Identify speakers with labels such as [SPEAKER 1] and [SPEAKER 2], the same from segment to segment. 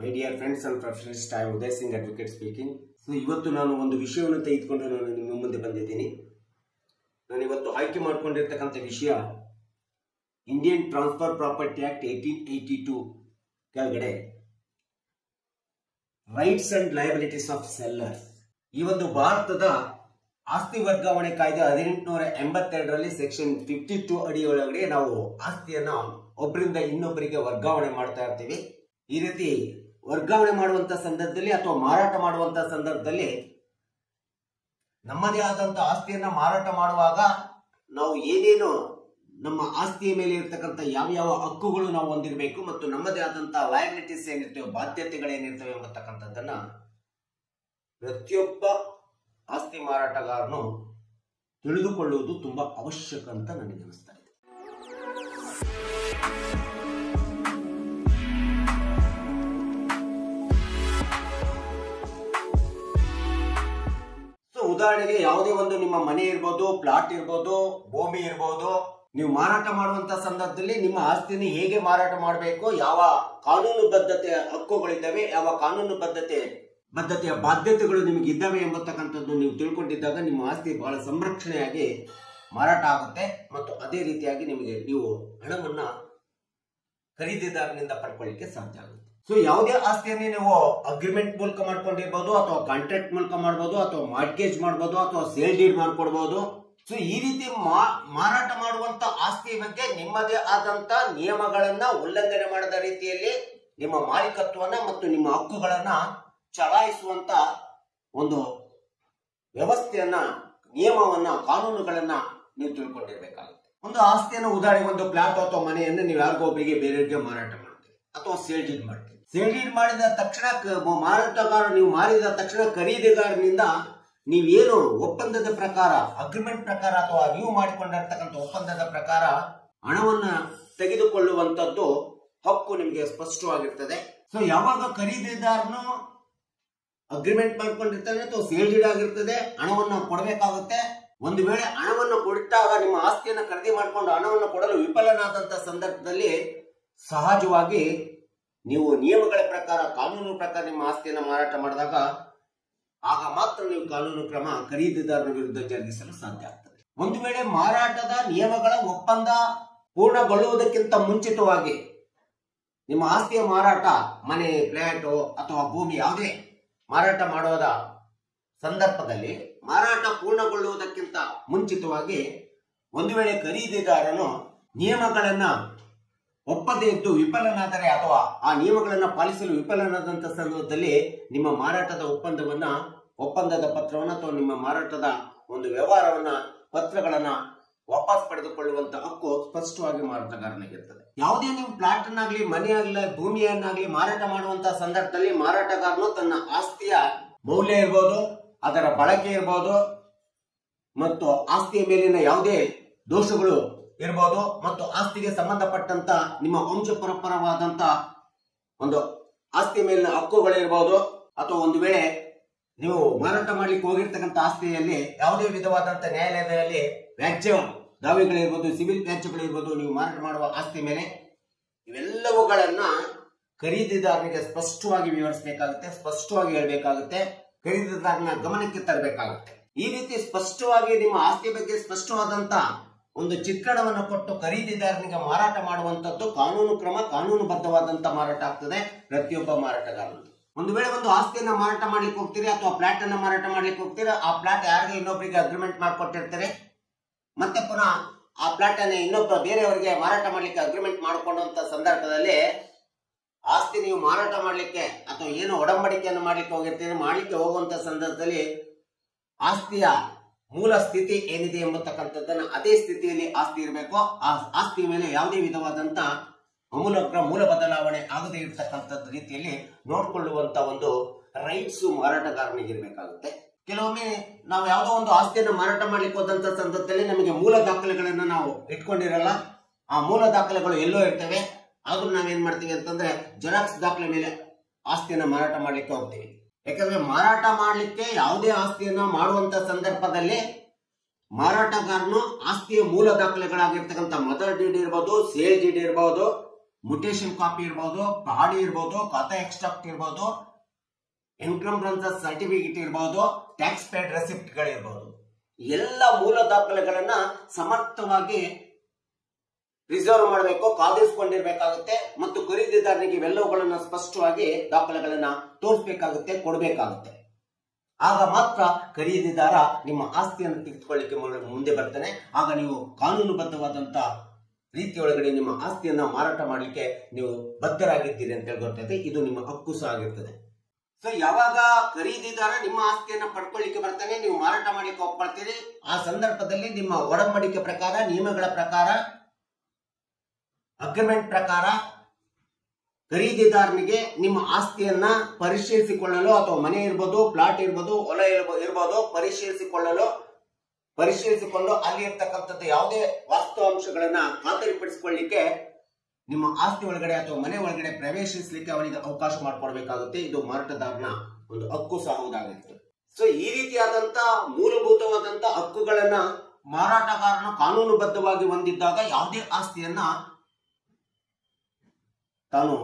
[SPEAKER 1] My dear friends and professionalist, I am Uday Singh, advocate speaking. So ಇವತ್ತು ನಾನು ಒಂದು ವಿಷಯವನ್ನು ತೆಗೆದುಕೊಂಡು ನಾನು ನಿಮ್ಮ ಮುಂದೆ ಬಂದಿದ್ದೀನಿ. ನಾನು ಇವತ್ತು ಆಯ್ಕೆ ಮಾಡಿಕೊಂಡಿರ್ತಕ್ಕಂಥ ವಿಷಯ ಇಂಡಿಯನ್ ಟ್ರಾನ್ಸ್ಫರ್ ಪ್ರಾಪರ್ಟಿ ಆಕ್ಟ್ 1882 ಕೆಳಗಡೆ rights and liabilities of sellers. ಈ ಒಂದು ಭಾರತದ ಆಸ್ತಿ ವರ್ಗಾವಣೆ ಕಾಯ್ದೆ 1882ರಲ್ಲಿ ಸೆಕ್ಷನ್ 52 ಅಡಿಯೊಳಗಡೆ ನಾವು ಆಸ್ತಿಯನ್ನ ಒಬ್ಬರಿಂದ ಇನ್ನೊಬ್ಬರಿಗೆ ವರ್ಗಾವಣೆ ಮಾಡ್ತಾ ಇರ್ತೀವಿ. ಈ ರೀತಿ ವರ್ಗಾವಣೆ ಮಾಡುವಂತ ಸಂದರ್ಭದಲ್ಲಿ ಅಥವಾ ಮಾರಾಟ ಮಾಡುವಂತ ಸಂದರ್ಭದಲ್ಲಿ ನಮ್ಮದೇ ಆದಂತ ಆಸ್ತಿಯನ್ನ ಮಾರಾಟ ಮಾಡುವಾಗ ನಾವು ಏನೇನು ನಮ್ಮ ಆಸ್ತಿಯ ಮೇಲೆ ಇರ್ತಕ್ಕಂಥ ಯಾವ ಹಕ್ಕುಗಳು ನಾವು ಹೊಂದಿರಬೇಕು ಮತ್ತು ನಮ್ಮದೇ ಆದಂತ ಲಯಬಿಲಿಟೀಸ್ ಏನಿರ್ತವೆ, ಬಾಧ್ಯತೆಗಳೇನಿರ್ತವೆ ಎಂಬತಕ್ಕಂಥದ್ದನ್ನ ಪ್ರತಿಯೊಬ್ಬ ಆಸ್ತಿ ಮಾರಾಟಗಾರನು ತಿಳಿದುಕೊಳ್ಳುವುದು ತುಂಬಾ ಅವಶ್ಯಕ ಅಂತ ನನಗೆ ಅನಿಸ್ತಾ ಇದೆ. ಉದಾಹರಣೆಗೆ ಯಾವುದೇ ಒಂದು ನಿಮ್ಮ ಮನೆ ಇರ್ಬೋದು, ಪ್ಲಾಟ್ ಇರ್ಬೋದು, ಭೂಮಿ ಇರ್ಬೋದು, ನೀವು ಮಾರಾಟ ಮಾಡುವಂತ ಸಂದರ್ಭದಲ್ಲಿ ನಿಮ್ಮ ಆಸ್ತಿಯನ್ನು ಹೇಗೆ ಮಾರಾಟ ಮಾಡಬೇಕು, ಯಾವ ಕಾನೂನು ಬದ್ಧತೆಯ ಹಕ್ಕುಗಳಿದ್ದಾವೆ, ಯಾವ ಕಾನೂನು ಬದ್ಧತೆಯ ಬಾಧ್ಯತೆಗಳು ನಿಮಗೆ ಇದ್ದಾವೆ ಎಂಬತಕ್ಕಂಥದ್ದು ನೀವು ತಿಳ್ಕೊಂಡಿದ್ದಾಗ ನಿಮ್ಮ ಆಸ್ತಿ ಬಹಳ ಸಂರಕ್ಷಣೆಯಾಗಿ ಮಾರಾಟ ಆಗುತ್ತೆ ಮತ್ತು ಅದೇ ರೀತಿಯಾಗಿ ನಿಮಗೆ ನೀವು ಹಣವನ್ನ ಖರೀದಿದಾರನಿಂದ ಪಡ್ಕೊಳ್ಳಿಕ್ಕೆ ಸಾಧ್ಯ ಆಗುತ್ತೆ. ಸೊ ಯಾವುದೇ ಆಸ್ತಿಯನ್ನೇ ನೀವು ಅಗ್ರಿಮೆಂಟ್ ಮೂಲಕ ಮಾಡ್ಕೊಂಡಿರ್ಬೋದು, ಅಥವಾ ಕಾಂಟ್ರಾಕ್ಟ್ ಮೂಲಕ ಮಾಡಬಹುದು, ಅಥವಾ ಮಾರ್ಟ್ಗೇಜ್ ಮಾಡಬಹುದು, ಅಥವಾ ಸೇಲ್ ಡೀಡ್ ಮಾಡ್ಕೊಡ್ಬಹುದು. ಸೊ ಈ ರೀತಿ ಮಾರಾಟ ಮಾಡುವಂತ ಆಸ್ತಿ ಬಗ್ಗೆ ನಿಮ್ಮದೇ ಆದಂತ ನಿಯಮಗಳನ್ನ ಉಲ್ಲಂಘನೆ ಮಾಡದ ರೀತಿಯಲ್ಲಿ ನಿಮ್ಮ ಮಾಲೀಕತ್ವನ ಮತ್ತು ನಿಮ್ಮ ಹಕ್ಕುಗಳನ್ನ ಚಲಾಯಿಸುವಂತ ಒಂದು ವ್ಯವಸ್ಥೆಯನ್ನ, ನಿಯಮವನ್ನ, ಕಾನೂನುಗಳನ್ನ ನೀವು ತಿಳ್ಕೊಂಡಿರ್ಬೇಕಾಗುತ್ತೆ. ಒಂದು ಆಸ್ತಿಯನ್ನು ಉದಾಹರಣೆಗೆ ಒಂದು ಪ್ಲಾಟ್ ಅಥವಾ ಮನೆಯನ್ನು ನೀವು ಯಾರಿಗೋ ಒಬ್ಬರಿಗೆ ಬೇರೆಯವರಿಗೆ ಮಾರಾಟ ಮಾಡ್ತೀವಿ ಅಥವಾ ಸೇಲ್ ಡೀಡ್ ಮಾಡ್ತೀವಿ. ಸೇಲ್ ಡೀಡ್ ಮಾಡಿದ ತಕ್ಷಣ ಮಾರಾಟಗಾರ, ನೀವು ಮಾರಿದ ತಕ್ಷಣ ಖರೀದಿಗಾರನಿಂದ ನೀವೇನು ಒಪ್ಪಂದದ ಪ್ರಕಾರ, ಅಗ್ರಿಮೆಂಟ್ ಪ್ರಕಾರ ಅಥವಾ ನೀವು ಮಾಡಿಕೊಂಡಿರ್ತಕ್ಕಂಥ ಒಪ್ಪಂದದ ಪ್ರಕಾರ ಹಣವನ್ನ ತೆಗೆದುಕೊಳ್ಳುವಂತದ್ದು ಹಕ್ಕು ನಿಮಗೆ ಸ್ಪಷ್ಟವಾಗಿರ್ತದೆ. ಸೊ ಯಾವಾಗ ಖರೀದಿದಾರನು ಅಗ್ರಿಮೆಂಟ್ ಮಾಡ್ಕೊಂಡಿರ್ತಾನೆ ಅಥವಾ ಸೇಲ್ ಡೀಡ್ ಆಗಿರ್ತದೆ, ಹಣವನ್ನ ಕೊಡಬೇಕಾಗುತ್ತೆ. ಒಂದು ವೇಳೆ ಹಣವನ್ನು ಕೊಟ್ಟಾಗ ನಿಮ್ಮ ಆಸ್ತಿಯನ್ನು ಖರೀದಿ ಮಾಡಿಕೊಂಡು ಹಣವನ್ನು ಕೊಡಲು ವಿಫಲನಾದಂತ ಸಂದರ್ಭದಲ್ಲಿ ಸಹಜವಾಗಿ ನೀವು ನಿಯಮಗಳ ಪ್ರಕಾರ, ಕಾನೂನು ಪ್ರಕಾರ ನಿಮ್ಮ ಆಸ್ತಿಯನ್ನು ಮಾರಾಟ ಮಾಡಿದಾಗ ಆಗ ಮಾತ್ರ ನೀವು ಕಾನೂನು ಕ್ರಮ ಖರೀದಿದಾರನ ವಿರುದ್ಧ ಜರುಗಿಸಲು ಸಾಧ್ಯ ಆಗ್ತದೆ. ಒಂದು ವೇಳೆ ಮಾರಾಟದ ನಿಯಮಗಳ ಒಪ್ಪಂದ ಪೂರ್ಣಗೊಳ್ಳುವುದಕ್ಕಿಂತ ಮುಂಚಿತವಾಗಿ ನಿಮ್ಮ ಆಸ್ತಿಯ ಮಾರಾಟ, ಮನೆ, ಫ್ಲಾಟ್ ಅಥವಾ ಭೂಮಿ ಯಾವುದೇ ಮಾರಾಟ ಮಾಡುವ ಸಂದರ್ಭದಲ್ಲಿ ಮಾರಾಟ ಪೂರ್ಣಗೊಳ್ಳುವುದಕ್ಕಿಂತ ಮುಂಚಿತವಾಗಿ ಒಂದು ವೇಳೆ ಖರೀದಿದಾರನು ನಿಯಮಗಳನ್ನ ಒಪ್ಪದೇ ಇದ್ದು ವಿಫಲನಾದರೆ ಅಥವಾ ಆ ನಿಯಮಗಳನ್ನ ಪಾಲಿಸಲು ವಿಫಲನಾದಂತ ಸಂದರ್ಭದಲ್ಲಿ ನಿಮ್ಮ ಮಾರಾಟದ ಒಪ್ಪಂದದ ಪತ್ರವನ್ನ ಅಥವಾ ನಿಮ್ಮ ಮಾರಾಟದ ಒಂದು ವ್ಯವಹಾರವನ್ನ, ಪತ್ರಗಳನ್ನ ವಾಪಸ್ ಪಡೆದುಕೊಳ್ಳುವಂತ ಹಕ್ಕು ಸ್ಪಷ್ಟವಾಗಿ ಮಾರಾಟಗಾರನಿಗಿರ್ತದೆ. ಯಾವುದೇ ನೀವು ಪ್ಲಾಟ್ ಅನ್ನಾಗ್ಲಿ, ಮನೆಯಾಗ್ಲಿ, ಭೂಮಿಯನ್ನಾಗ್ಲಿ ಮಾರಾಟ ಮಾಡುವಂತ ಸಂದರ್ಭದಲ್ಲಿ ಮಾರಾಟಗಾರನು ತನ್ನ ಆಸ್ತಿಯ ಮೌಲ್ಯ ಇರ್ಬೋದು, ಅದರ ಬಳಕೆ ಇರ್ಬೋದು ಮತ್ತು ಆಸ್ತಿಯ ಮೇಲಿನ ಯಾವುದೇ ದೋಷಗಳು ಇರ್ಬೋದು ಮತ್ತು ಆಸ್ತಿಗೆ ಸಂಬಂಧಪಟ್ಟಂತ ನಿಮ್ಮ ವಂಶಪರಪರವಾದಂತ ಒಂದು ಆಸ್ತಿ ಮೇಲಿನ ಹಕ್ಕುಗಳಿರ್ಬೋದು, ಅಥವಾ ಒಂದು ವೇಳೆ ನೀವು ಮಾರಾಟ ಮಾಡ್ಲಿಕ್ಕೆ ಹೋಗಿರ್ತಕ್ಕಂಥ ಆಸ್ತಿಯಲ್ಲಿ ಯಾವುದೇ ವಿಧವಾದಂತ ನ್ಯಾಯಾಲಯದಲ್ಲಿ ವ್ಯಾಜ್ಯ ದಾವೆಗಳಿರ್ಬೋದು, ಸಿವಿಲ್ ವ್ಯಾಜ್ಯಗಳಿರ್ಬೋದು, ನೀವು ಮಾರಾಟ ಮಾಡುವ ಆಸ್ತಿ ಮೇಲೆ ಇವೆಲ್ಲವುಗಳನ್ನ ಖರೀದಿದಾರನಿಗೆ ಸ್ಪಷ್ಟವಾಗಿ ವಿವರಿಸಬೇಕಾಗುತ್ತೆ, ಸ್ಪಷ್ಟವಾಗಿ ಹೇಳಬೇಕಾಗುತ್ತೆ, ಖರೀದಿದಾರನ ಗಮನಕ್ಕೆ ತರಬೇಕಾಗುತ್ತೆ. ಈ ರೀತಿ ಸ್ಪಷ್ಟವಾಗಿ ನಿಮ್ಮ ಆಸ್ತಿ ಬಗ್ಗೆ ಸ್ಪಷ್ಟವಾದಂತ ಒಂದು ಚಿತ್ರಣವನ್ನು ಕೊಟ್ಟು ಖರೀದಿದಾರನಿಗೆ ಮಾರಾಟ ಮಾಡುವಂತದ್ದು ಕಾನೂನು ಕ್ರಮ, ಕಾನೂನುಬದ್ಧವಾದಂತ ಮಾರಾಟ ಆಗ್ತದೆ ಪ್ರತಿಯೊಬ್ಬ ಮಾರಾಟಗಾರನಿಗೆ. ಒಂದು ವೇಳೆ ಒಂದು ಆಸ್ತಿಯನ್ನ ಮಾರಾಟ ಮಾಡ್ಲಿಕ್ಕೆ ಹೋಗ್ತೀರಿ ಅಥವಾ ಫ್ಲಾಟ್ ಅನ್ನ ಮಾರಾಟ ಮಾಡ್ಲಿಕ್ಕೆ ಹೋಗ್ತೀರಾ, ಆ ಫ್ಲಾಟ್ ಯಾರಿಗೆ ಇನ್ನೊಬ್ಬರಿಗೆ ಅಗ್ರಿಮೆಂಟ್ ಮಾಡ್ಕೊಟ್ಟಿರ್ತಾರೆ, ಮತ್ತೆ ಪುನಃ ಆ ಫ್ಲಾಟ್ ಅನ್ನ ಇನ್ನೊಬ್ಬ ಬೇರೆಯವರಿಗೆ ಮಾರಾಟ ಮಾಡ್ಲಿಕ್ಕೆ ಅಗ್ರಿಮೆಂಟ್ ಮಾಡಿಕೊಂಡಂತ ಸಂದರ್ಭದಲ್ಲಿ ಆಸ್ತಿ ನೀವು ಮಾರಾಟ ಮಾಡ್ಲಿಕ್ಕೆ ಅಥವಾ ಏನು ಒಡಂಬಡಿಕೆಯನ್ನು ಮಾಡ್ಲಿಕ್ಕೆ ಹೋಗಿರ್ತೀರಿ, ಮಾಡ್ಲಿಕ್ಕೆ ಹೋಗುವಂತ ಸಂದರ್ಭದಲ್ಲಿ ಆಸ್ತಿಯ ಮೂಲ ಸ್ಥಿತಿ ಏನಿದೆ ಎಂಬತಕ್ಕಂಥದ್ದನ್ನ ಅದೇ ಸ್ಥಿತಿಯಲ್ಲಿ ಆಸ್ತಿ ಇರಬೇಕು. ಆ ಆಸ್ತಿ ಮೇಲೆ ಯಾವುದೇ ವಿಧವಾದಂತ ಅಮೂಲಾಗ್ರ ಮೂಲ ಬದಲಾವಣೆ ಆಗದೇ ಇರತಕ್ಕಂಥದ್ದು ರೀತಿಯಲ್ಲಿ ನೋಡ್ಕೊಳ್ಳುವಂತ ಒಂದು ರೈಟ್ಸ್ ಮಾರಾಟಗಾರನಿಗೆ ಇರಬೇಕಾಗುತ್ತೆ. ಕೆಲವೊಮ್ಮೆ ನಾವು ಯಾವುದೋ ಒಂದು ಆಸ್ತಿಯನ್ನು ಮಾರಾಟ ಮಾಡ್ಲಿಕ್ಕೆ ಹೋದಂತ ಸಂದರ್ಭದಲ್ಲಿ ನಮಗೆ ಮೂಲ ದಾಖಲೆಗಳನ್ನ ನಾವು ಇಟ್ಕೊಂಡಿರಲ್ಲ. ಆ ಮೂಲ ದಾಖಲೆಗಳು ಎಲ್ಲೋ ಇರ್ತವೆ. ಆದ್ರೂ ನಾವೇನ್ ಮಾಡ್ತೀವಿ ಅಂತಂದ್ರೆ ಜೆರಾಕ್ಸ್ ದಾಖಲೆ ಮೇಲೆ ಆಸ್ತಿಯನ್ನ ಮಾರಾಟ ಮಾಡ್ಲಿಕ್ಕೆ ಹೋಗ್ತೀವಿ. ಯಾಕಂದ್ರೆ ಮಾರಾಟ ಮಾಡ್ಲಿಕ್ಕೆ ಯಾವುದೇ ಆಸ್ತಿಯನ್ನ ಮಾಡುವಂತ ಸಂದರ್ಭದಲ್ಲಿ ಮಾರಾಟಗಾರನು ಆಸ್ತಿಯ ಮೂಲ ದಾಖಲೆಗಳಾಗಿರ್ತಕ್ಕಂಥ ಮದರ್ ಡೀಡ್ ಇರ್ಬೋದು, ಸೇಲ್ ಡೀಡ್ ಇರ್ಬೋದು, ಮುಟೇಶನ್ ಕಾಪಿ ಇರ್ಬೋದು, ಪಾಡಿ ಇರ್ಬೋದು, ಖಾತಾ ಎಕ್ಸ್ಟ್ರಾಕ್ಟ್ ಇರ್ಬೋದು, ಎನ್ಕಂಬ್ರೆನ್ಸ್ ಸರ್ಟಿಫಿಕೇಟ್ ಇರ್ಬೋದು, ಟ್ಯಾಕ್ಸ್ ಪೇಡ್ ರೆಸಿಪ್ಟ್ ಗಳಿರ್ಬೋದು, ಎಲ್ಲ ಮೂಲ ದಾಖಲೆಗಳನ್ನ ಸಮರ್ಥವಾಗಿ ರಿಸರ್ವ್ ಮಾಡಬೇಕು, ಕಾದಿರಿಸಿಕೊಂಡಿರ್ಬೇಕಾಗುತ್ತೆ ಮತ್ತು ಖರೀದಿದಾರನಿಗೆ ಇವೆಲ್ಲವುಗಳನ್ನ ಸ್ಪಷ್ಟವಾಗಿ ದಾಖಲೆಗಳನ್ನ ತೋರಿಸಬೇಕಾಗುತ್ತೆ, ಕೊಡಬೇಕಾಗುತ್ತೆ. ಆಗ ಮಾತ್ರ ಖರೀದಿದಾರ ನಿಮ್ಮ ಆಸ್ತಿಯನ್ನು ತೆಗೆದುಕೊಳ್ಳಿಕ್ಕೆ ಮುಂದೆ ಬರ್ತಾನೆ. ಆಗ ನೀವು ಕಾನೂನುಬದ್ಧವಾದಂತ ರೀತಿಯೊಳಗಡೆ ನಿಮ್ಮ ಆಸ್ತಿಯನ್ನ ಮಾರಾಟ ಮಾಡಲಿಕ್ಕೆ ನೀವು ಬದ್ಧರಾಗಿದ್ದೀರಿ ಅಂತ ಹೇಳ್ಕೊಳ್ತದೆ. ಇದು ನಿಮ್ಮ ಹಕ್ಕು ಸಹ ಆಗಿರ್ತದೆ. ಸೊ ಯಾವಾಗ ಖರೀದಿದಾರ ನಿಮ್ಮ ಆಸ್ತಿಯನ್ನ ಪಡ್ಕೊಳ್ಳಿಕ್ಕೆ ಬರ್ತಾನೆ, ನೀವು ಮಾರಾಟ ಮಾಡಲಿಕ್ಕೆ ಒಪ್ಕೊಳ್ತೀರಿ, ಆ ಸಂದರ್ಭದಲ್ಲಿ ನಿಮ್ಮ ಒಡಂಬಡಿಕೆ ಪ್ರಕಾರ, ನಿಯಮಗಳ ಪ್ರಕಾರ, ಅಗ್ರಿಮೆಂಟ್ ಪ್ರಕಾರ ಖರೀದಿದಾರನಿಗೆ ನಿಮ್ಮ ಆಸ್ತಿಯನ್ನ ಪರಿಶೀಲಿಸಿಕೊಳ್ಳಲು, ಅಥವಾ ಮನೆ ಇರ್ಬೋದು, ಪ್ಲಾಟ್ ಇರ್ಬೋದು, ಹೊಲ ಇರ್ಬೋದು, ಪರಿಶೀಲಿಸಿಕೊಂಡು ಅಲ್ಲಿ ಇರ್ತಕ್ಕಂಥದ್ದು ಯಾವುದೇ ವಾಸ್ತವಾಂಶಗಳನ್ನ ಖಾತರಿಪಡಿಸಿಕೊಳ್ಳಿಕ್ಕೆ ನಿಮ್ಮ ಆಸ್ತಿ ಒಳಗಡೆ ಅಥವಾ ಮನೆ ಒಳಗಡೆ ಪ್ರವೇಶಿಸಲಿಕ್ಕೆ ಅವನಿಗೆ ಅವಕಾಶ ಮಾಡಿಕೊಡ್ಬೇಕಾಗುತ್ತೆ. ಇದು ಮಾರಾಟಗಾರನ ಒಂದು ಹಕ್ಕು ಸಹ ಹೌದಾಗಿರ್ತದೆ. ಸೊ ಈ ರೀತಿಯಾದಂತ ಮೂಲಭೂತವಾದಂತ ಹಕ್ಕುಗಳನ್ನ ಮಾರಾಟಗಾರನು ಕಾನೂನುಬದ್ಧವಾಗಿ ಹೊಂದಿದ್ದಾಗ ಯಾವುದೇ ಆಸ್ತಿಯನ್ನ ತಾನು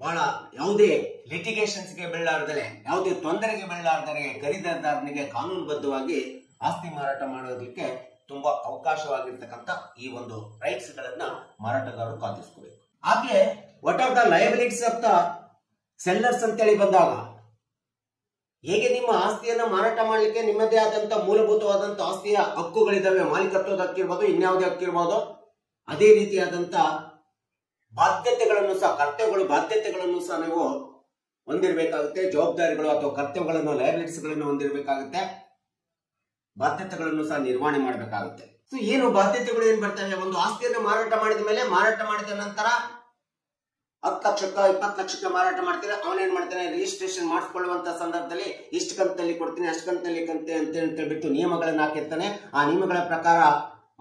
[SPEAKER 1] ಬಹಳ ಯಾವುದೇ ಲಿಟಿಗೇಷನ್ಸ್ಗೆ ಬೀಳಲಾರ್ದರೆ, ಯಾವುದೇ ತೊಂದರೆಗೆ ಬೀಳಲಾರ್ದರೆ ಖರೀದಿದಾರನಿಗೆ ಕಾನೂನುಬದ್ಧವಾಗಿ ಆಸ್ತಿ ಮಾರಾಟ ಮಾಡೋದಕ್ಕೆ ತುಂಬಾ ಅವಕಾಶವಾಗಿರ್ತಕ್ಕಂಥ ಈ ಒಂದು ರೈಟ್ಸ್ ಗಳನ್ನ ಮಾರಾಟಗಾರರು ಕಾದಿರಿಸ್ಕೋಬೇಕು. ಹಾಗೆ what are the liabilities of the sellers ಅಂತೇಳಿ ಬಂದಾಗ, ಹೇಗೆ ನಿಮ್ಮ ಆಸ್ತಿಯನ್ನ ಮಾರಾಟ ಮಾಡಲಿಕ್ಕೆ ನಿಮ್ಮದೇ ಆದಂತ ಮೂಲಭೂತವಾದಂತ ಆಸ್ತಿಯ ಹಕ್ಕುಗಳಿದಾವೆ, ಮಾಲೀಕತ್ವದ ಹಕ್ಕಿರ್ಬೋದು, ಇನ್ಯಾವುದೇ ಹಕ್ಕಿರ್ಬೋದು, ಅದೇ ರೀತಿಯಾದಂತ ಬಾಧ್ಯತೆಗಳನ್ನು ಸಹ, ಬಾಧ್ಯತೆಗಳನ್ನು ಸಹ ನೀವು ಹೊಂದಿರಬೇಕಾಗುತ್ತೆ. ಜವಾಬ್ದಾರಿಗಳು ಅಥವಾ ಕರ್ತವ್ಯಗಳನ್ನು, ಲಯಬಿಲಿಟೀಸ್ ಗಳನ್ನು ಹೊಂದಿರಬೇಕಾಗುತ್ತೆ. ಬಾಧ್ಯತೆಗಳನ್ನು ಸಹ ನಿರ್ವಹಣೆ ಮಾಡಬೇಕಾಗುತ್ತೆ. ಸೊ ಏನು ಬಾಧ್ಯತೆಗಳು ಏನ್ ಬರ್ತವೆ? ಒಂದು ಆಸ್ತಿಯನ್ನು ಮಾರಾಟ ಮಾಡಿದ ಮೇಲೆ, ಮಾರಾಟ ಮಾಡಿದ ನಂತರ 10 ಲಕ್ಷಕ್ಕ 20 ಲಕ್ಷಕ್ಕೆ ಮಾರಾಟ ಮಾಡ್ತೀರಾ, ಅವನೇನ್ ಮಾಡ್ತಾನೆ, ರಿಜಿಸ್ಟ್ರೇಷನ್ ಮಾಡಿಸ್ಕೊಳ್ಳುವಂತ ಸಂದರ್ಭದಲ್ಲಿ ಇಷ್ಟು ಕಂತಲ್ಲಿ ಕೊಡ್ತೀನಿ, ಅಷ್ಟು ಕಂತಲ್ಲಿ ಅಂತ ಹೇಳ್ಬಿಟ್ಟು ನಿಯಮಗಳನ್ನ ಹಾಕಿರ್ತಾನೆ. ಆ ನಿಯಮಗಳ ಪ್ರಕಾರ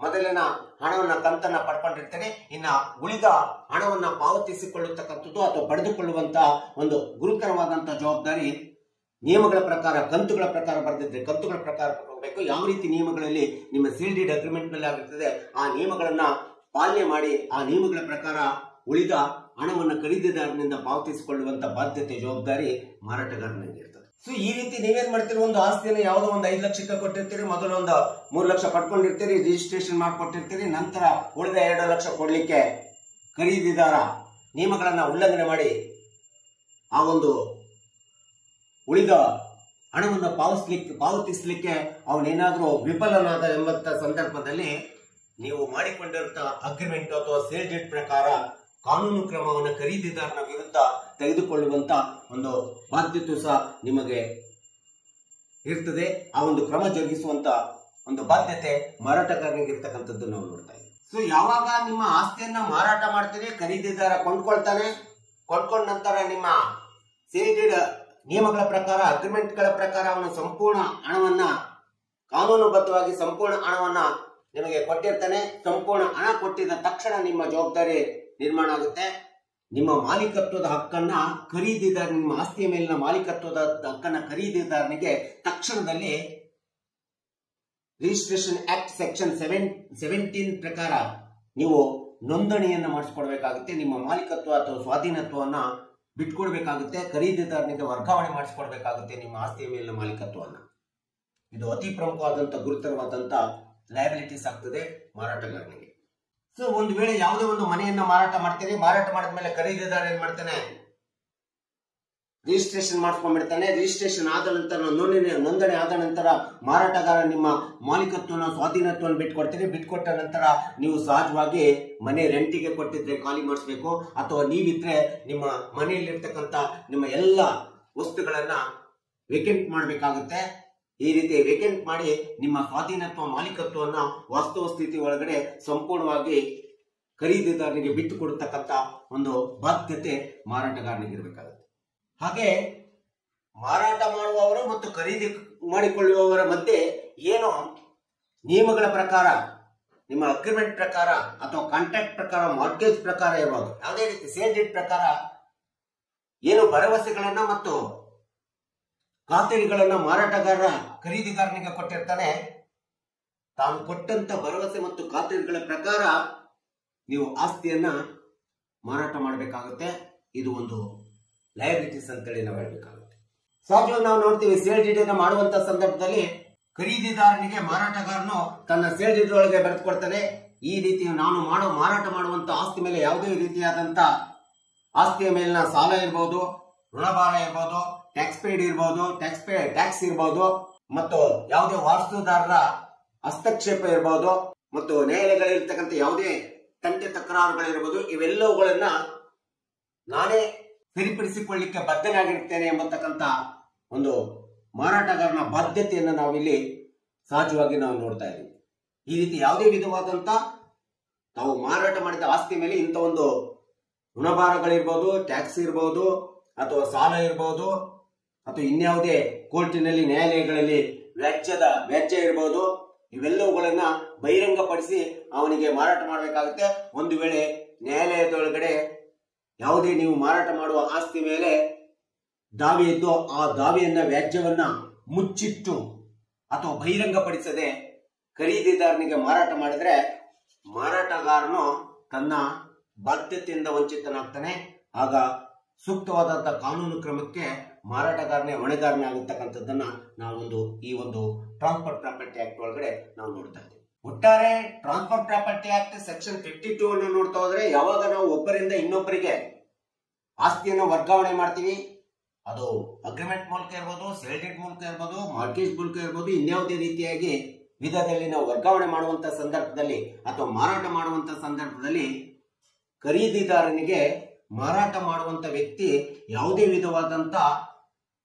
[SPEAKER 1] ಮೊದಲಿನ ಹಣವನ್ನ ಕಂತನ್ನ ಪಡ್ಕೊಂಡಿರ್ತಾನೆ. ಇನ್ನ ಉಳಿದ ಹಣವನ್ನ ಪಾವತಿಸಿಕೊಳ್ಳತಕ್ಕಂಥದ್ದು ಅಥವಾ ಪಡೆದುಕೊಳ್ಳುವಂತ ಒಂದು ಗುರುತರವಾದಂತ ಜವಾಬ್ದಾರಿ ನಿಯಮಗಳ ಪ್ರಕಾರ, ಕಂತುಗಳ ಪ್ರಕಾರ ಬರೆದಿದ್ರೆ ಕಂತುಗಳ ಪ್ರಕಾರ ಹೋಗಬೇಕು. ಯಾವ ರೀತಿ ನಿಯಮಗಳಲ್ಲಿ ನಿಮ್ಮ ಸೇಲ್ ಡೀಡ್ ಅಗ್ರಿಮೆಂಟ್ ನಲ್ಲಿ ಆಗಿರ್ತದೆ ಆ ನಿಯಮಗಳನ್ನ ಪಾಲನೆ ಮಾಡಿ, ಆ ನಿಯಮಗಳ ಪ್ರಕಾರ ಉಳಿದ ಹಣವನ್ನ ಖರೀದಿದಾರನಿಂದ ಪಾವತಿಸಿಕೊಳ್ಳುವಂತ ಬಾಧ್ಯತೆ, ಜವಾಬ್ದಾರಿ ಮಾರಾಟಗಾರನಿಗಿರ್ತದೆ. ಸೊ ಈ ರೀತಿ ನೀವೇನ್ ಮಾಡ್ತೀರಿ, ಒಂದು ಆಸ್ತಿಯನ್ನು ಯಾವುದೋ ಒಂದು 5 ಲಕ್ಷಕ್ಕೆ ಕೊಟ್ಟಿರ್ತೀರಿ, ಮೊದಲು ಒಂದು 3 ಲಕ್ಷ ಪಡ್ಕೊಂಡಿರ್ತೀರಿ, ರಿಜಿಸ್ಟ್ರೇಷನ್ ಮಾಡ್ಕೊಟ್ಟಿರ್ತೀರಿ. ನಂತರ ಉಳಿದ 2 ಲಕ್ಷ ಕೊಡ್ಲಿಕ್ಕೆ ಖರೀದಿದಾರ ನಿಯಮಗಳನ್ನ ಉಲ್ಲಂಘನೆ ಮಾಡಿ ಆ ಒಂದು ಉಳಿದ ಹಣವನ್ನು ಪಾವತಿಸಲಿಕ್ಕೆ ಅವನೇನಾದ್ರೂ ವಿಫಲನಾದ ಎಂಬಂತ ಸಂದರ್ಭದಲ್ಲಿ ನೀವು ಮಾಡಿಕೊಂಡಿರುತ್ತ ಅಗ್ರಿಮೆಂಟ್ ಅಥವಾ ಸೇಲ್ ಡೀಡ್ ಪ್ರಕಾರ ಕಾನೂನು ಕ್ರಮವನ್ನು ಖರೀದಿದಾರನ ವಿರುದ್ಧ ತೆಗೆದುಕೊಳ್ಳುವಂತ ಒಂದು ಬಾಧ್ಯತೆ ಸಹ ನಿಮಗೆ ಇರ್ತದೆ. ಆ ಒಂದು ಕ್ರಮ ಜರುಗಿಸುವಂತ ಒಂದು ಬಾಧ್ಯತೆ ಮಾರಾಟಗಾರನಿಗೆ ಇರ್ತಕ್ಕಂಥದ್ದು ನಾವು ನೋಡ್ತಾ ಇದ್ದೀವಿ. ಸೊ ಯಾವಾಗ ನಿಮ್ಮ ಆಸ್ತಿಯನ್ನ ಮಾರಾಟ ಮಾಡ್ತೀರಿ, ಖರೀದಿದಾರ ಕೊಂಡ್ಕೊಳ್ತಾನೆ, ಕೊಂಡ್ಕೊಂಡ ನಂತರ ನಿಮ್ಮ ಸೇಲ್ ಡೀಡ್ ನಿಯಮಗಳ ಪ್ರಕಾರ, ಅಗ್ರಿಮೆಂಟ್ ಗಳ ಪ್ರಕಾರ ಅವನು ಸಂಪೂರ್ಣ ಹಣವನ್ನ, ಕಾನೂನುಬದ್ಧವಾಗಿ ಸಂಪೂರ್ಣ ಹಣವನ್ನ ನಿಮಗೆ ಕೊಟ್ಟಿರ್ತಾನೆ. ಸಂಪೂರ್ಣ ಹಣ ಕೊಟ್ಟಿದ ತಕ್ಷಣ ನಿಮ್ಮ ಜವಾಬ್ದಾರಿ ನಿರ್ಮಾಣ ಆಗುತ್ತೆ. ನಿಮ್ಮ ಮಾಲೀಕತ್ವದ ಹಕ್ಕನ್ನ ಖರೀದಿದಾರ, ನಿಮ್ಮ ಆಸ್ತಿಯ ಮೇಲಿನ ಮಾಲೀಕತ್ವದ ಹಕ್ಕನ್ನ ಖರೀದಿದಾರನಿಗೆ ತಕ್ಷಣದಲ್ಲಿ ರಿಜಿಸ್ಟ್ರೇಷನ್ ಆಕ್ಟ್ ಸೆಕ್ಷನ್ 17 ಪ್ರಕಾರ ನೀವು ನೋಂದಣಿಯನ್ನ ಮಾಡಿಸ್ಕೊಡ್ಬೇಕಾಗುತ್ತೆ. ನಿಮ್ಮ ಮಾಲೀಕತ್ವ ಅಥವಾ ಸ್ವಾಧೀನತ್ವವನ್ನ ಬಿಟ್ಕೊಡ್ಬೇಕಾಗುತ್ತೆ. ಖರೀದಿದಾರನಿಗೆ ವರ್ಗಾವಣೆ ಮಾಡಿಸ್ಕೊಡ್ಬೇಕಾಗುತ್ತೆ ನಿಮ್ಮ ಆಸ್ತಿಯ ಮೇಲಿನ ಮಾಲೀಕತ್ವವನ್ನ. ಇದು ಅತಿ ಪ್ರಮುಖವಾದಂತ ಗುರುತರವಾದಂತ ಲಯಬಿಲಿಟೀಸ್ ಆಗ್ತದೆ ಮಾರಾಟಗಾರನಿಗೆ. ಸೊ ಒಂದು ವೇಳೆ ಯಾವುದೇ ಒಂದು ಮನೆಯನ್ನ ಮಾರಾಟ ಮಾಡ್ತೀರಿ, ಮಾರಾಟ ಮಾಡಿದ್ಮೇಲೆ ಖರೀದಿದಾರ ಏನ್ ಮಾಡ್ತಾನೆ, ರಿಜಿಸ್ಟ್ರೇಷನ್ ಮಾಡ್ಕೊಂಡ್ಬಿಡ್ತಾನೆ. ರಿಜಿಸ್ಟ್ರೇಷನ್ ಆದ ನಂತರ, ನೋಂದಣಿ ಆದ ನಂತರ ಮಾರಾಟಗಾರ ನಿಮ್ಮ ಮಾಲೀಕತ್ವನ, ಸ್ವಾಧೀನತ್ವವನ್ನು ಬಿಟ್ಕೊಡ್ತೀರಿ. ಬಿಟ್ಕೊಟ್ಟ ನಂತರ ನೀವು ಸಹಜವಾಗಿ ಮನೆ ರೆಂಟಿಗೆ ಕೊಟ್ಟಿದ್ರೆ ಖಾಲಿ ಮಾಡಿಸ್ಬೇಕು, ಅಥವಾ ನೀವಿದ್ರೆ ನಿಮ್ಮ ಮನೆಯಲ್ಲಿರ್ತಕ್ಕಂಥ ನಿಮ್ಮ ಎಲ್ಲ ವಸ್ತುಗಳನ್ನ ವೇಕೆಂಟ್ ಮಾಡಬೇಕಾಗುತ್ತೆ. ಈ ರೀತಿ ವೇಕೆಂಟ್ ಮಾಡಿ ನಿಮ್ಮ ಸ್ವಾಧೀನತ್ವ, ಮಾಲೀಕತ್ವವನ್ನ ವಾಸ್ತವ ಸ್ಥಿತಿ ಒಳಗಡೆ ಸಂಪೂರ್ಣವಾಗಿ ಖರೀದಿದಾರನಿಗೆ ಬಿಟ್ಟು ಕೊಡತಕ್ಕಂತ ಒಂದು ಬಾಧ್ಯತೆ ಮಾರಾಟಗಾರನಿಗೆ ಇರಬೇಕಾಗುತ್ತೆ. ಹಾಗೆ ಮಾರಾಟ ಮಾಡುವವರು ಮತ್ತು ಖರೀದಿ ಮಾಡಿಕೊಳ್ಳುವವರ ಮಧ್ಯೆ ಏನು ನಿಯಮಗಳ ಪ್ರಕಾರ, ನಿಮ್ಮ ಅಗ್ರಿಮೆಂಟ್ ಪ್ರಕಾರ ಅಥವಾ ಕಾಂಟ್ರಾಕ್ಟ್ ಪ್ರಕಾರ, ಮಾರ್ಗೇಜ್ ಪ್ರಕಾರ ಇರಬಹುದು, ಯಾವುದೇ ರೀತಿ ಸೇಲ್ ಡೀಡ್ ಪ್ರಕಾರ ಏನು ಭರವಸೆಗಳನ್ನ ಮತ್ತು ಖಾತರಿಗಳನ್ನ ಮಾರಾಟಗಾರ ಖರೀದಿದಾರನಿಗೆ ಕೊಟ್ಟಿರ್ತಾನೆ, ತಾನು ಕೊಟ್ಟಂತ ಭರವಸೆ ಮತ್ತು ಖಾತರಿಗಳ ಪ್ರಕಾರ ನೀವು ಆಸ್ತಿಯನ್ನ ಮಾರಾಟ ಮಾಡಬೇಕಾಗುತ್ತೆ. ಇದು ಒಂದು ಲಯಬಿಲಿಟೀಸ್ ಅಂತೇಳಿ ನಾವು ಹೇಳಬೇಕಾಗುತ್ತೆ. ಸಹಜವಾಗಿ ನಾವು ನೋಡ್ತೀವಿ ಸೇಲ್ ಡೀಡ್ ಅನ್ನು ಮಾಡುವಂತ ಸಂದರ್ಭದಲ್ಲಿ ಖರೀದಿದಾರನಿಗೆ ಮಾರಾಟಗಾರನು ತನ್ನ ಸೇಲ್ ಡೀಡ್ ಒಳಗೆ ಬರೆದುಕೊಡ್ತಾನೆ, ಈ ರೀತಿ ನಾನು ಮಾರಾಟ ಮಾಡುವಂತ ಆಸ್ತಿ ಮೇಲೆ ಯಾವುದೇ ರೀತಿಯಾದಂತ ಆಸ್ತಿಯ ಮೇಲಿನ ಸಾಲ ಇರಬಹುದು, ಋಣಭಾರ ಇರಬಹುದು, ಟ್ಯಾಕ್ಸ್ ಪೇಡ್ ಇರಬಹುದು, ಟ್ಯಾಕ್ಸ್ ಇರಬಹುದು, ಮತ್ತು ಯಾವುದೇ ವಾರಸುದಾರರ ಹಸ್ತಕ್ಷೇಪ ಇರಬಹುದು, ಮತ್ತು ನ್ಯಾಯಾಲಯಗಳಿರ್ತಕ್ಕಂಥ ಯಾವುದೇ ತಂಟೆ ತಕರಾರುಗಳಿರಬಹುದು, ಇವೆಲ್ಲವುಗಳನ್ನ ನಾನೇ ಸರಿಪಡಿಸಿಕೊಳ್ಳಿಕ್ಕೆ ಬದ್ಧನಾಗಿರ್ತೇನೆ ಎಂಬತಕ್ಕಂಥ ಒಂದು ಮಾರಾಟಗಾರನ ಬಾಧ್ಯತೆಯನ್ನು ನಾವಿಲ್ಲಿ ಸಹಜವಾಗಿ ನಾವು ನೋಡ್ತಾ ಇದ್ದೀವಿ. ಈ ರೀತಿ ಯಾವುದೇ ವಿಧವಾದಂತ ತಾವು ಮಾರಾಟ ಮಾಡಿದ ಆಸ್ತಿ ಮೇಲೆ ಇಂಥ ಒಂದು ಋಣಭಾರಗಳಿರ್ಬೋದು, ಟ್ಯಾಕ್ಸ್ ಇರಬಹುದು, ಅಥವಾ ಸಾಲ ಇರಬಹುದು, ಅಥವಾ ಇನ್ಯಾವುದೇ ಕೋರ್ಟಿನಲ್ಲಿ ನ್ಯಾಯಾಲಯಗಳಲ್ಲಿ ವ್ಯಾಜ್ಯ ಇರಬಹುದು, ಇವೆಲ್ಲವುಗಳನ್ನ ಬಹಿರಂಗಪಡಿಸಿ ಅವನಿಗೆ ಮಾರಾಟ ಮಾಡಬೇಕಾಗುತ್ತೆ. ಒಂದು ವೇಳೆ ನ್ಯಾಯಾಲಯದೊಳಗಡೆ ಯಾವುದೇ ನೀವು ಮಾರಾಟ ಮಾಡುವ ಆಸ್ತಿ ಮೇಲೆ ದಾವೆ ಇದ್ದು ಆ ದಾವೆಯನ್ನ ವ್ಯಾಜ್ಯವನ್ನ ಮುಚ್ಚಿಟ್ಟು ಅಥವಾ ಬಹಿರಂಗಪಡಿಸದೆ ಖರೀದಿದಾರನಿಗೆ ಮಾರಾಟ ಮಾಡಿದ್ರೆ ಮಾರಾಟಗಾರನು ತನ್ನ ಬಾಧ್ಯತೆಯಿಂದ ವಂಚಿತನಾಗ್ತಾನೆ. ಆಗ ಸೂಕ್ತವಾದಂತಹ ಕಾನೂನು ಕ್ರಮಕ್ಕೆ ಮಾರಾಟಗಾರನೇ ಹೊಣೆಗಾರನೇ ಆಗಿರ್ತಕ್ಕಂಥದ್ದನ್ನ ನಾವೊಂದು ಈ ಒಂದು ಟ್ರಾನ್ಸ್ಫರ್ ಪ್ರಾಪರ್ಟಿ ಆಕ್ಟ್ ಒಳಗಡೆ ನಾವು ನೋಡ್ತಾ ಇದ್ದೀವಿ. ಒಟ್ಟಾರೆ ಟ್ರಾನ್ಸ್ಫರ್ ಪ್ರಾಪರ್ಟಿ ಆಕ್ಟ್ ಸೆಕ್ಷನ್ 52 ಅನ್ನು ನೋಡ್ತಾ ಹೋದ್ರೆ ಯಾವಾಗ ನಾವು ಒಬ್ಬರಿಂದ ಇನ್ನೊಬ್ಬರಿಗೆ ಆಸ್ತಿಯನ್ನು ವರ್ಗಾವಣೆ ಮಾಡ್ತೀವಿ, ಅದು ಅಗ್ರಿಮೆಂಟ್ ಮೂಲಕ ಇರ್ಬೋದು, ಸೇಲ್ ಡೀಡ್ ಮೂಲಕ ಇರ್ಬೋದು, ಮಾರ್ಗೇಜ್ ಮೂಲಕ ಇರ್ಬೋದು, ಇನ್ಯಾವುದೇ ರೀತಿಯಾಗಿ ವಿಧದಲ್ಲಿ ನಾವು ವರ್ಗಾವಣೆ ಮಾಡುವಂತ ಸಂದರ್ಭದಲ್ಲಿ ಅಥವಾ ಮಾರಾಟ ಮಾಡುವಂತ ಸಂದರ್ಭದಲ್ಲಿ ಖರೀದಿದಾರನಿಗೆ ಮಾರಾಟ ಮಾಡುವಂತ ವ್ಯಕ್ತಿ ಯಾವುದೇ ವಿಧವಾದಂತ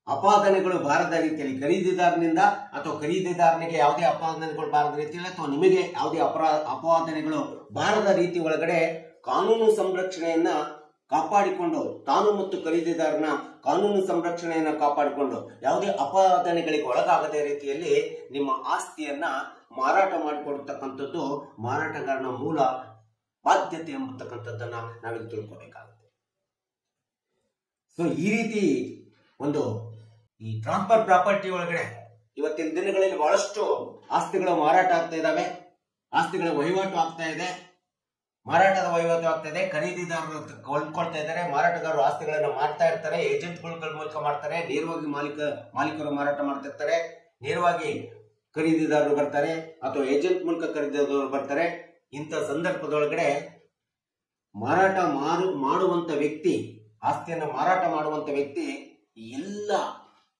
[SPEAKER 1] ಅಪಾದನೆಗಳು ಬಾರದ ರೀತಿಯಲ್ಲಿ ಖರೀದಿದಾರನಿಂದ ಅಥವಾ ಖರೀದಿದಾರನಿಗೆ ಯಾವುದೇ ಅಪಾದನೆಗಳು ಬಾರದ ರೀತಿಯಲ್ಲಿ ಅಥವಾ ನಿಮಗೆ ಯಾವುದೇ ಅಪಾದನೆಗಳು ಬಾರದ ರೀತಿ ಒಳಗಡೆ ಕಾನೂನು ಸಂರಕ್ಷಣೆಯನ್ನ ಕಾಪಾಡಿಕೊಂಡು ತಾನು ಮತ್ತು ಖರೀದಿದಾರನ ಕಾನೂನು ಸಂರಕ್ಷಣೆಯನ್ನ ಕಾಪಾಡಿಕೊಂಡು ಯಾವುದೇ ಅಪಾದನೆಗಳಿಗೆ ಒಳಗಾಗದ ರೀತಿಯಲ್ಲಿ ನಿಮ್ಮ ಆಸ್ತಿಯನ್ನ ಮಾರಾಟ ಮಾಡಿಕೊಡ್ತಕ್ಕಂಥದ್ದು ಮಾರಾಟಗಾರನ ಮೂಲ ಬಾಧ್ಯತೆ ಎಂಬತಕ್ಕಂಥದ್ದನ್ನ ನಾವಿಲ್ಲಿ ತಿಳ್ಕೋಬೇಕಾಗುತ್ತೆ. ಸೊ ಈ ರೀತಿ ಒಂದು ಈ ಟ್ರಾನ್ಸ್ಫರ್ ಪ್ರಾಪರ್ಟಿ ಒಳಗಡೆ ಇವತ್ತಿನ ದಿನಗಳಲ್ಲಿ ಬಹಳಷ್ಟು ಆಸ್ತಿಗಳು ಮಾರಾಟ ಆಗ್ತಾ ಇದಾವೆ, ಆಸ್ತಿಗಳ ವಹಿವಾಟು ಆಗ್ತಾ ಇದೆ, ಮಾರಾಟದ ವಹಿವಾಟು ಆಗ್ತಾ ಇದೆ. ಖರೀದಿದಾರರು ಕೊಂಡ್ಕೊಳ್ತಾ ಇದ್ದಾರೆ, ಮಾರಾಟಗಾರರು ಆಸ್ತಿಗಳನ್ನ ಮಾಡ್ತಾ ಇರ್ತಾರೆ, ಏಜೆಂಟ್ಗಳ ಮೂಲಕ ಮಾಡ್ತಾರೆ, ನೇರವಾಗಿ ಮಾಲೀಕರು ಮಾರಾಟ ಮಾಡ್ತಿರ್ತಾರೆ, ನೇರವಾಗಿ ಖರೀದಿದಾರರು ಬರ್ತಾರೆ ಅಥವಾ ಏಜೆಂಟ್ ಮೂಲಕ ಖರೀದಿದಾರರು ಬರ್ತಾರೆ. ಇಂಥ ಸಂದರ್ಭದೊಳಗಡೆ ಮಾರಾಟ ಮಾಡುವಂತ ವ್ಯಕ್ತಿ, ಆಸ್ತಿಯನ್ನು ಮಾರಾಟ ಮಾಡುವಂತ ವ್ಯಕ್ತಿ ಎಲ್ಲ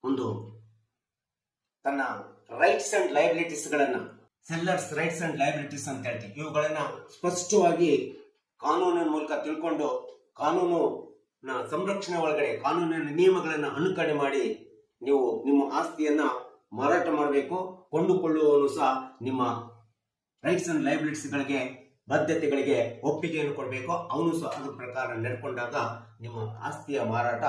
[SPEAKER 1] ಒಂದು ತನ್ನ ರೈಟ್ಸ್ ಅಂಡ್ ಲಯಬಿಲಿಟೀಸ್ ಗಳನ್ನ, ಸೆಲ್ಲರ್ಸ್ ರೈಟ್ಸ್ ಅಂಡ್ ಲಯಬಿಲಿಟೀಸ್ ಅಂತ ಹೇಳ್ತೀವಿ, ಇವುಗಳನ್ನ ಸ್ಪಷ್ಟವಾಗಿ ಕಾನೂನಿನ ಮೂಲಕ ತಿಳ್ಕೊಂಡು ಕಾನೂನಿನ ಸಂರಕ್ಷಣೆ ಒಳಗಡೆ ಕಾನೂನಿನ ನಿಯಮಗಳನ್ನ ಅನುಕರಣೆ ಮಾಡಿ ನೀವು ನಿಮ್ಮ ಆಸ್ತಿಯನ್ನ ಮಾರಾಟ ಮಾಡಬೇಕು. ಕೊಂಡುಕೊಳ್ಳುವವನು ಸಹ ನಿಮ್ಮ ರೈಟ್ಸ್ ಅಂಡ್ ಲಯಬಿಲಿಟೀಸ್ ಗಳಿಗೆ ಬಾಧ್ಯತೆಗಳಿಗೆ ಒಪ್ಪಿಗೆಯನ್ನು ಕೊಡಬೇಕು. ಅವನು ಸಹ ಅದ್ರ ಪ್ರಕಾರ ನಡ್ಕೊಂಡಾಗ ನಿಮ್ಮ ಆಸ್ತಿಯ ಮಾರಾಟ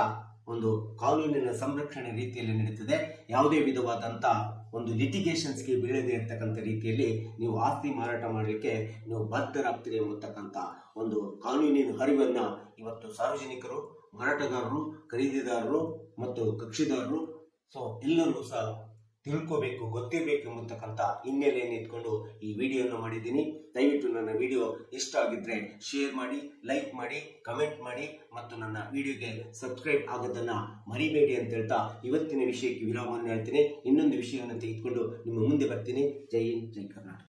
[SPEAKER 1] ಒಂದು ಕಾನೂನಿನ ಸಂರಕ್ಷಣೆ ರೀತಿಯಲ್ಲಿ ನಡೀತದೆ. ಯಾವುದೇ ವಿಧವಾದಂತ ಒಂದು ಲಿಟಿಗೇಷನ್ಸ್ಗೆ ಬೀಳದೇ ಇರತಕ್ಕಂಥ ರೀತಿಯಲ್ಲಿ ನೀವು ಆಸ್ತಿ ಮಾರಾಟ ಮಾಡಲಿಕ್ಕೆ ನೀವು ಬದ್ಧರಾಗ್ತೀರಿ ಎಂಬತಕ್ಕಂಥ ಒಂದು ಕಾನೂನಿನ ಅರಿವನ್ನ ಇವತ್ತು ಸಾರ್ವಜನಿಕರು, ಮಾರಾಟಗಾರರು, ಖರೀದಿದಾರರು ಮತ್ತು ಕಕ್ಷಿದಾರರು ಎಲ್ಲರೂ ಸಹ ತಿಳ್ಕೋಬೇಕು, ಗೊತ್ತಿರಬೇಕು ಎಂಬತಕ್ಕಂಥ ಹಿನ್ನೆಲೆಯನ್ನು ಇಟ್ಕೊಂಡು ಈ ವಿಡಿಯೋನ ಮಾಡಿದ್ದೀನಿ. ದಯವಿಟ್ಟು ನನ್ನ ವಿಡಿಯೋ ಇಷ್ಟ ಆಗಿದ್ರೆ ಶೇರ್ ಮಾಡಿ, ಲೈಕ್ ಮಾಡಿ, ಕಮೆಂಟ್ ಮಾಡಿ ಮತ್ತು ನನ್ನ ವಿಡಿಯೋಗೆ ಸಬ್ಸ್ಕ್ರೈಬ್ ಆಗೋದನ್ನ ಮರಿಬೇಡಿ ಅಂತ ಹೇಳ್ತಾ ಇವತ್ತಿನ ವಿಷಯಕ್ಕೆ ವಿರಾಮವನ್ನು ಹೇಳ್ತೀನಿ. ಇನ್ನೊಂದು ವಿಷಯವನ್ನು ತೆಗೆದುಕೊಂಡು ನಿಮ್ಮ ಮುಂದೆ ಬರ್ತೀನಿ. ಜೈ ಹಿಂದ್, ಜೈ ಕರ್ನಾಟಕ.